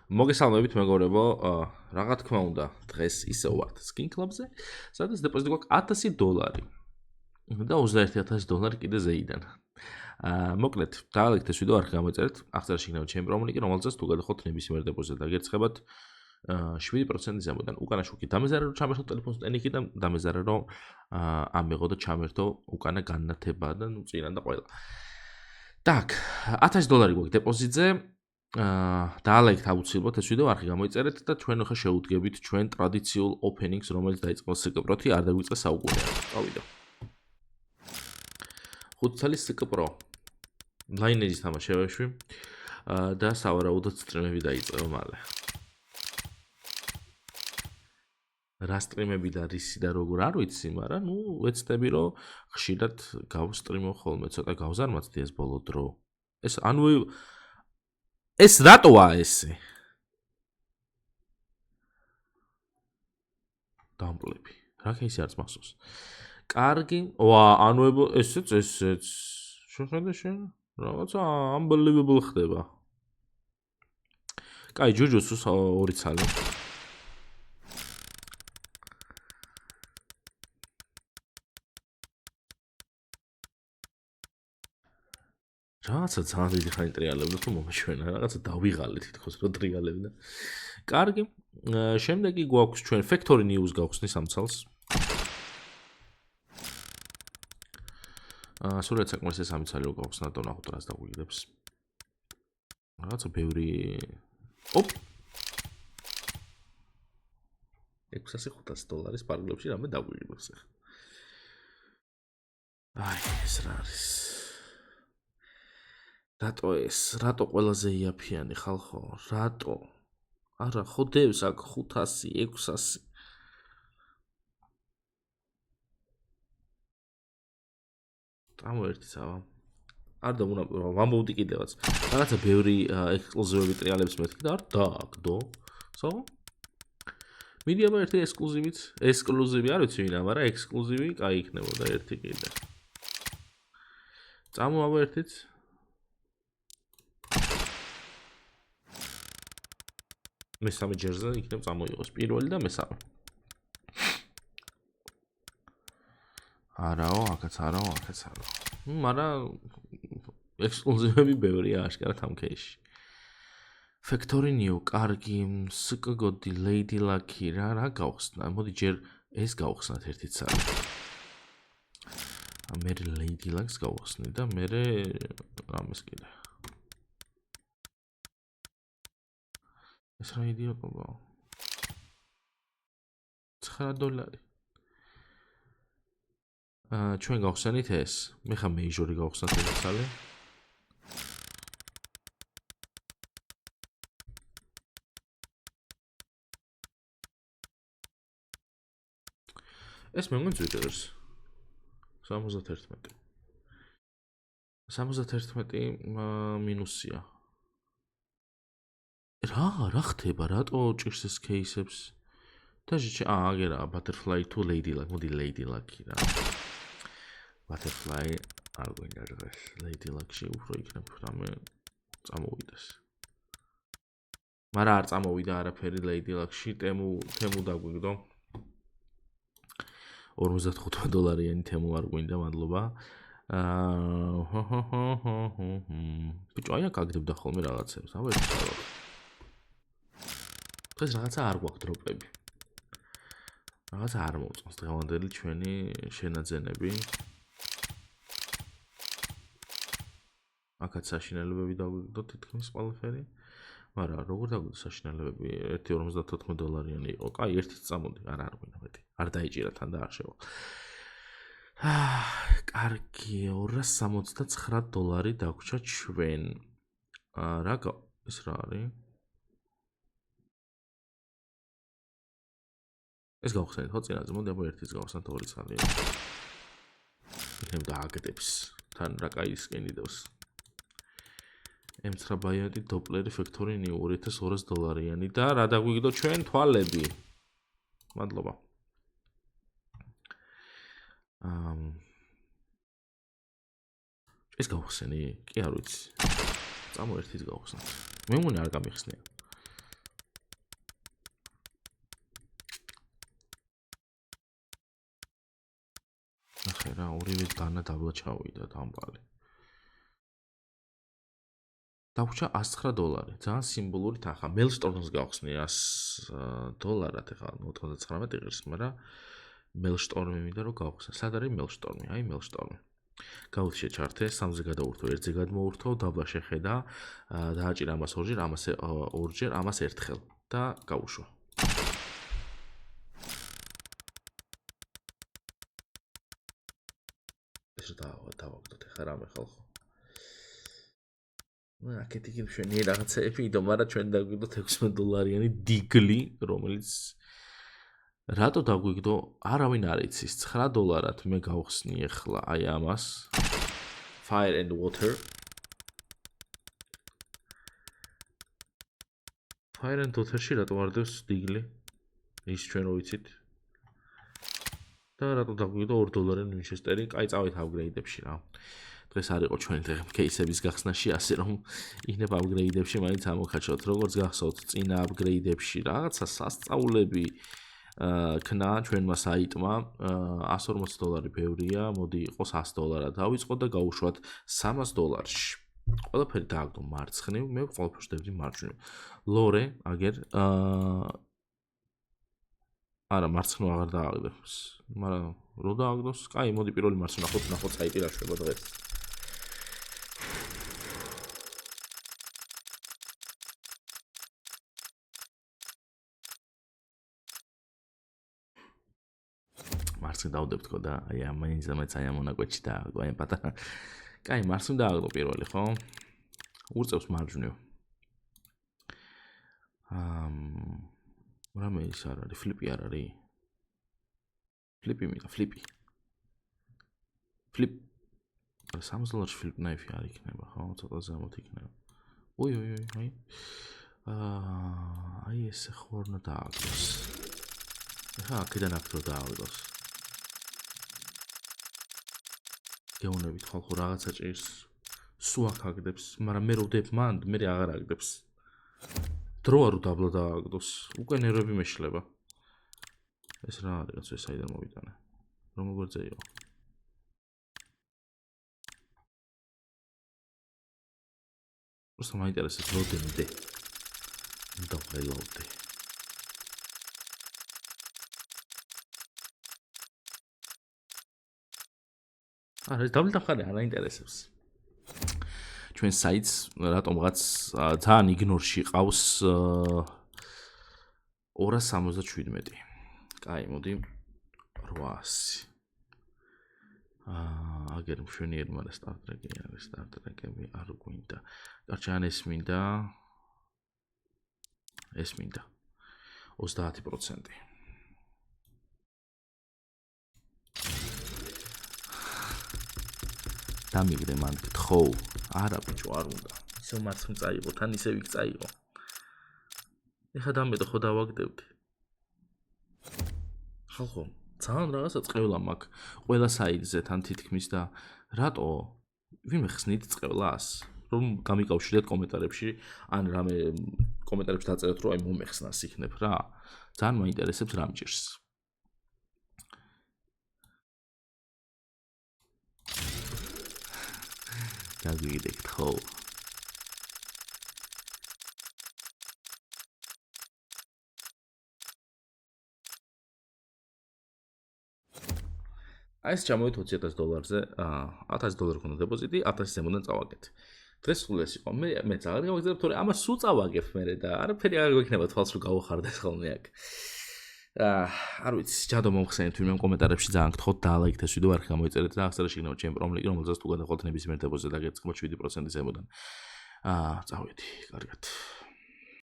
მოგესალმებით მეგობრებო, რა თქმა უნდა, დღეს ისევ ვართ Skin Club-ზე, სადაც დეპოზიტი გვაქვს $1000 და $21000 კიდე ზეიდან. მოკლედ, დაალექთ ეს ვიდეო არ გამოიწერეთ, აღწერაში იქნება ჩემი პრომო-ლინკი, რომელზეც თუ გადახოთ ნებისმიერ დეპოზიტზე დაგერცხებათ 7% ზემოდან. უკანა შუქი დამეზარა რომ ჩამერთო ტელეფონს ტენიქი და დამეზარა რომ ამიღო და ჩამერთო უკანა განათება და ნუ წინან და ყველა. Так, $1000 გვაქვს დეპოზიტზე. დაალექთ აუცილებლად ეს ვიდეო არხი გამოიწერეთ და ჩვენ ახლა შევუდგებით ჩვენ ტრადიციულ openings, რომელიც დაიწყო SK-Pro-თი, არ დაგვიწყეს საუკუნეა. წავიდა. 5 წელი SK-Pro. Lineage-ის თამაშებებში და სავარაუდოდ სტრიმები დაიწყება მალე. რა სტრიმები და რისი და როგორ არ ვიცი, მაგრამ ნუ ვეცდები რომ ხშირად გავსტრიმო ხოლმე, ცოტა გავზარმაცდი ეს ბოლო დრო. ეს რატოა ესე? დამპლები. რა кейსი არც მახსოვს. კარგი. ესეც. შეხედე შენ. რაღაცა unbelievable ხდება. კაი, ჯუჯუს 2 ცალი. რაღაცა ძალიან დიდი ხანი ტრიალებდა თუ მომაშვენა, რაღაცა დავიღალე თითქოს რომ ტრიალებდა. კარგი. შემდეგი გვაქვს ჩვენ Factory News გავხსნის ამ ცალს. სულაც საკმაოდ ეს 3 ცალი რო გავხსნა და ნახოთ რას დაგვიგდებს. რაღაცა ბევრი $6500 პარგლებში რამე დაგვიგდებს ახლა. აი, ეს რა არის? რატო ყველაზე იაფიანი ხალხო? რატო? არა, ხოდებს აქ 500, 600. ამოერთი სავა. არ ვამბობდი კიდევაც. რაღაცა ბევრი ექსკლუზივები ტრიალებს მეთქი და არ დააგდო. So? მიდიაბა ერთი ექსკლუზივი არ ვიცი ვინა, მაგრამ ექსკლუზივი კაი იქნებოდა ერთი კიდე. წამოავა ერთიც. მესამე ჯერზე იქნებ წამოიღოს პირველი და მესამე. არაო, აქაც არაო. მაგრამ ექსკლუზივები ბევრია აშკარად ამ кейსში. Factory New, კარგი, SK-გოდი, Lady Lucky, რა გავხსნა? მოდი ჯერ ეს გავხსნათ ერთი ცალი. მე Lady Lucky-ს გავხსნი და მე რამეს კიდე. ეს რა იდიოტობაა? $9. ჩვენ გავხსენით ეს. მე ხა მეიჟორი გავხსნათ ეს ცალი. ეს მე მგონი ზვიტერს. 71. 71 მინუსია. რა ხდება? რატო ჭირს ეს кейსებს? დაჟე აგერა Butterfly to Lady Lucky, მოდი Lady Lucky რა. Butterfly არ გვინდა დღეს. Lady Lucky-ში უფრო იქნებ რამე წამოვიდეს. მაგრამ არ წამოვიდა არაფერი Lady Lucky-ში, თემუ დაგვიგდო. $55-იანი თემუ არ გვინდა, მადლობა. ბიჭო, აი აქ აგდებდა ხოლმე რაღაცებს, დღეს რაღაცა არ გვაქვს დროპები. რაღაცა არ მოვწონს დღევანდელი ჩვენი შენაძენები. აქაც საშინელებები დაგვიგდო თითქმის ყველაფერი. მაგრამ როგორ დაგვიგდო საშინელებები? $1.54-იანი იყო. კაი, ერთიც წამოდი, არ გვინდა მეტი. არ დაიჭირა თან და არ შევა. კარგი, $269 დაგვრჩა ჩვენ. ეს რა არის? ეს გავხსენეთ ხო წინაზე, მოდი აბა ერთიც გავხსნათ 2 ცალი. იქნებ დააგდებს. თან რა კაი სკენი დევს. M9 ბაიოდი დოპლერი Factory New $2200-იანი და რა დაგვიგდო ჩვენ თვალები. მადლობა. ეს გავხსენი? კი არ ვიცი. წამო ერთიც გავხსნათ. მე მგონი არ გამიხსნია. ახლა რა ორივე დანა დაბლა ჩავიდა დამბალი. დაგვჭა $109, ძალიან სიმბოლური თანხა. Maelstrom-ს გავხსნი $100 ეხლა 99 ღირს, მაგრამ Maelstrom-ი მინდა რომ გავხსნა. სად არის Maelstrom-ი? აი Maelstrom-ი. გავუჩე ჩარტე, 3-ზე გადავურთო, 1-ზე გადმოვურთო, დაბლა შეხედა, დააჭირა ამას ორჯერ, ამას ორჯერ, ამას ერთხელ და გავუშვა. ეს დავაგდოთ ეხლა რამე ხალხო. აქეთი კი მშვენიერი რაღაცეები იდო, მაგრამ ჩვენ დაგვიგდოთ $16-იანი დიგლი, რომელიც რატო დაგვიგდო? არავინ არ იცის. $9 მე გავხსნი ახლა აი ამას. Fire and water. Fire and water-ში რატო ვარდევს დიგლი? ის ჩვენ რო ვიცით. და რატო დაგვიგდო $2 ვინჩესტერი? კაი წავით აპგრეიდებში რა. დღეს არ იყო ჩვენი დღე кейსების გახსნაში, ასე რომ იქნებ აპგრეიდებში მაინც ამოქაჩოთ. როგორც გახსოვთ, წინა აპგრეიდებში რაღაცა სასწაულები ქნა ჩვენმა საიტმა $140 ბევრია, მოდი იყოს $100 დავიწყო და გავუშვათ $300-ში. ყველაფერი დააგდო მარცხნივ, მე ყველაფერს ვდებდი მარჯვნივ. ლორე, აგერ არა, მარცხნივ აღარ დააგდებს, მაგრამ რო დააგდოს, კაი, მოდი პირველი მარცხნივ ნახოთ საიტი რა შვება დღეს. მარცხნივ დავდებთქო და აი ამაინც აი ამ მონაკვეთში დააგდო, აი პატარა. კაი, მარცხნივ დააგდო პირველი, ხო? ურწევს მარჯვნივ. რამე ის არ არის, ფლიპი არ არის. ფლიპი მინდა, ფლიპი. ფლიპ. $3 ფლიპ ნაიფი არ იქნება, ხო? ცოტა ზემოთ იქნება. ოი, აი. აი ესე ხო არ უნდა დააგდოს. ეხლა აქედან აქ რო დააგდოს. გეუნებით ხალხო რაღაცა ჭირს. სულ აქ აგდებს, მაგრამ მე რო ვდებ მან, მე აღარ აგდებს. დრო არ დაბლა დააგდოს. უკვე ნერვები მეშლება. ეს რა არის, ეს საიდან მოვიტანე. რომ მოგერძეიო. просто მაინტერესებს როდემდე. და ველოდე. არა, ეს დაბლა ხარ არ აინტერესებს. ჩვენ საიტს რატომღაც ძალიან იგნორში ყავს 277. კაი, მოდი 800. აგერ მშვენიერი, მაგრამ სტარტრეკი არის, სტარტრეკები არ გვინდა. კარჩან ეს მინდა 30%. დამიგდე მან გთხოვ. არა ბიჭო, არ უნდა. ისევ მარცხნ წაიღო, თან ისევ იქ წაიღო. ეხა დამედო ხო დავაგდებდი. ხალხო, ძალიან რაღაცა წყევლა მაქვს ყველა საიტზე თან თითქმის და რატო ვინმე ხსნით წყევლას? რომ გამიკავშირდეთ კომენტარებში, ან რამე კომენტარებში დაწეროთ, რომ აი მომეხსნას იქნებ რა. ძალიან მაინტერესებს რა მჭირს. გაგვიგდეთ ხო? აი ეს ჩამოვით $20,000-ზე, $1,000 ქონდა დეპოზიტი, 1000 ზემოდან წავაგეთ. დღეს სულ ეს იყო. მე ძალიან გავაგზავნებ, თორე ამას სულ წავაგებ მე და არაფერი არ გვექნება თვალს რომ გავახარდეს ხოლმე აქ. არ ვიცი, ჯადო მომხსენეთ ვინმე კომენტარებში ძალიან გთხოვთ დაალაიქეთ ეს ვიდეო, არ გამოიწერეთ და აღწერაში იქნება ჩემი პრომლიკი, რომელზეც თუ გადახვალთ ნებისმიერ დეპოზიტზე დაგეცხრათ 7% ზემოდან. წავედი, კარგად.